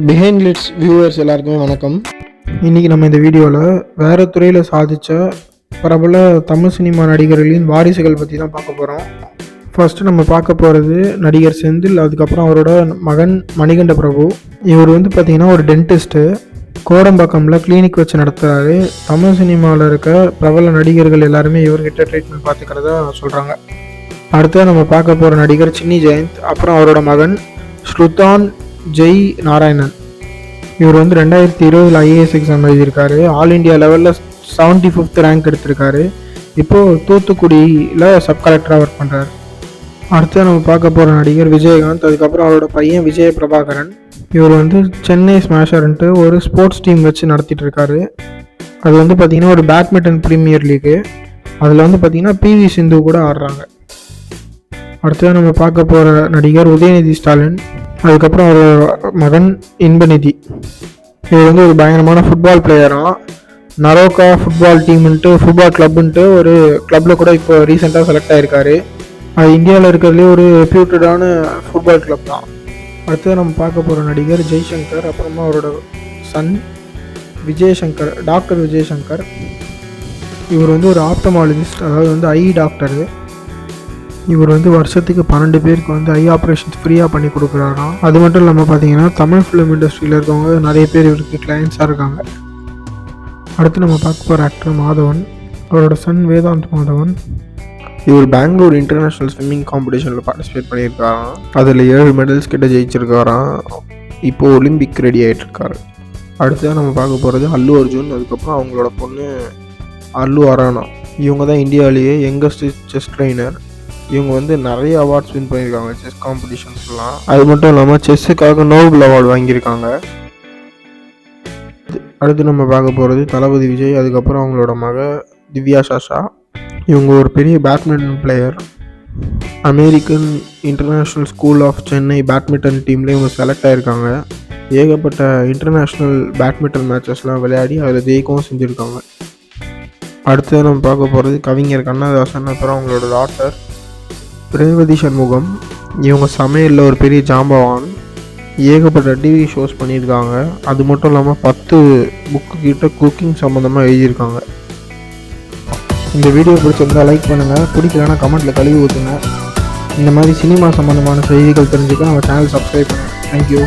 Behind Glitz viewers எல்லாருக்குமே வணக்கம். இன்றைக்கி நம்ம இந்த வீடியோவில் வேறு துறையில் சாதித்த பிரபல தமிழ் சினிமா நடிகர்களின் வாரிசுகள் பற்றி தான் பார்க்க போகிறோம். ஃபஸ்ட்டு நம்ம பார்க்க போகிறது நடிகர் செந்தில், அதுக்கப்புறம் அவரோட மகன் மணிகண்ட பிரபு. இவர் பார்த்திங்கன்னா ஒரு டென்டிஸ்ட்டு, கோடம்பாக்கமில் கிளினிக் வச்சு நடத்துகிறாரு. தமிழ் சினிமாவில் இருக்க பிரபல நடிகர்கள் எல்லாருமே இவர்கிட்ட ட்ரீட்மெண்ட் பார்த்துக்கிறதா சொல்கிறாங்க. அடுத்து நம்ம பார்க்க போகிற நடிகர் சின்னி ஜெயந்த், அப்புறம் அவரோட மகன் ஸ்ருதான் ஜெய் நாராயணன். இவர் 2020 ஐஏஎஸ் எக்ஸாம் எழுதியிருக்காரு. ஆல் இண்டியா லெவலில் 75th ரேங்க் எடுத்திருக்காரு. இப்போது தூத்துக்குடியில் சப் கலெக்டராக ஒர்க் பண்ணுறாரு. அடுத்து நம்ம பார்க்க போகிற நடிகர் விஜயகாந்த், அதுக்கப்புறம் அவரோட பையன் விஜய பிரபாகரன். இவர் சென்னை ஸ்மாஷர்ன்ட்டு ஒரு ஸ்போர்ட்ஸ் டீம் வச்சு நடத்திட்டு இருக்காரு. அது பார்த்திங்கன்னா ஒரு பேட்மிண்டன் ப்ரீமியர் லீகு. அதில் பார்த்திங்கன்னா பிவி சிந்து கூட ஆடுறாங்க. அடுத்தது நம்ம பார்க்க போகிற நடிகர் உதயநிதி ஸ்டாலின், அதுக்கப்புறம் ஒரு மகன் இன்பநிதி. இவர் ஒரு பயங்கரமான ஃபுட்பால் பிளேயராக நரோக்கா ஃபுட்பால் டீம்ன்ட்டு ஃபுட்பால் கிளப்புன்ட்டு ஒரு கிளப்பில் கூட இப்போ ரீசெண்டாக செலக்ட் ஆகிருக்காரு. அது இந்தியாவில் இருக்கிறதுலே ஒரு ரெப்யூட்டடான ஃபுட்பால் கிளப் தான். அடுத்தது நம்ம பார்க்க போகிற நடிகர் ஜெய்சங்கர், அப்புறமா அவரோட சன் விஜயசங்கர், டாக்டர் விஜயசங்கர். இவர் ஒரு ஆப்டமாலஜிஸ்ட், அதாவது ஐ டாக்டரு. இவர் வருஷத்துக்கு 12 பேருக்கு ஐ ஆப்ரேஷன்ஸ் ஃப்ரீயாக பண்ணி கொடுக்குறாராம். அது மட்டும் இல்லாமல் பார்த்தீங்கன்னா தமிழ் ஃபிலிம் இண்டஸ்ட்ரியில் இருக்கவங்க நிறைய பேர் இவருக்கு கிளைண்ட்ஸாக இருக்காங்க. அடுத்து நம்ம பார்க்க போகிற ஆக்டர் மாதவன், அவரோட சன் வேதாந்த் மாதவன். இவர் பெங்களூர் இன்டர்நேஷ்னல் ஸ்விம்மிங் காம்படிஷனில் பார்ட்டிசிபேட் பண்ணியிருக்காராம். அதில் 7 மெடல்ஸ் கிட்ட ஜெயிச்சிருக்காராம். இப்போது ஒலிம்பிக் ரெடி ஆகிட்டுருக்காரு. அடுத்ததான் நம்ம பார்க்க போகிறது அல்லு அர்ஜுன், அதுக்கப்புறம் அவங்களோட பொண்ணு அல்லு அரானா. இவங்க தான் இந்தியாவிலேயே யங்கஸ்ட் செஸ் ட்ரெயினர். இவங்க நிறைய அவார்ட்ஸ் வின் பண்ணியிருக்காங்க செஸ் காம்படிஷன்ஸ்லாம். அது மட்டும் இல்லாமல் செஸ்ஸுக்காக நோபல் அவார்டு வாங்கியிருக்காங்க. அடுத்து நம்ம பார்க்க போகிறது தளபதி விஜய், அதுக்கப்புறம் அவங்களோட மக திவ்யா சாஷா. இவங்க ஒரு பெரிய badminton player. American International School of Chennai badminton டீமில் இவங்க செலக்ட் ஆகிருக்காங்க. ஏகப்பட்ட இன்டர்நேஷ்னல் பேட்மிண்டன் மேட்சஸ்லாம் விளையாடி அதில் ஜெயிக்கவும் செஞ்சுருக்காங்க. அடுத்து நம்ம பார்க்க போகிறது கவிஞர் கண்ணதாசன், அப்புறம் அவங்களோட டாட்டர் ரேவதி சண்முகம். இவங்க சமையலில் ஒரு பெரிய ஜாம்பவான். ஏகப்பட்ட டிவி ஷோஸ் பண்ணியிருக்காங்க. அது மட்டும் இல்லாமல் 10 புக்கு கிட்ட குக்கிங் சம்மந்தமாக எழுதியிருக்காங்க. இந்த வீடியோ பிடிச்சிருந்தால் லைக் பண்ணுங்கள், பிடிக்கலன்னா கமெண்ட்டில் கழுவி ஊற்றுங்க. இந்த மாதிரி சினிமா சம்மந்தமான செய்திகள் தெரிஞ்சுக்க நம்ம சேனல் சப்ஸ்கிரைப் பண்ணுங்கள். தேங்க்யூ.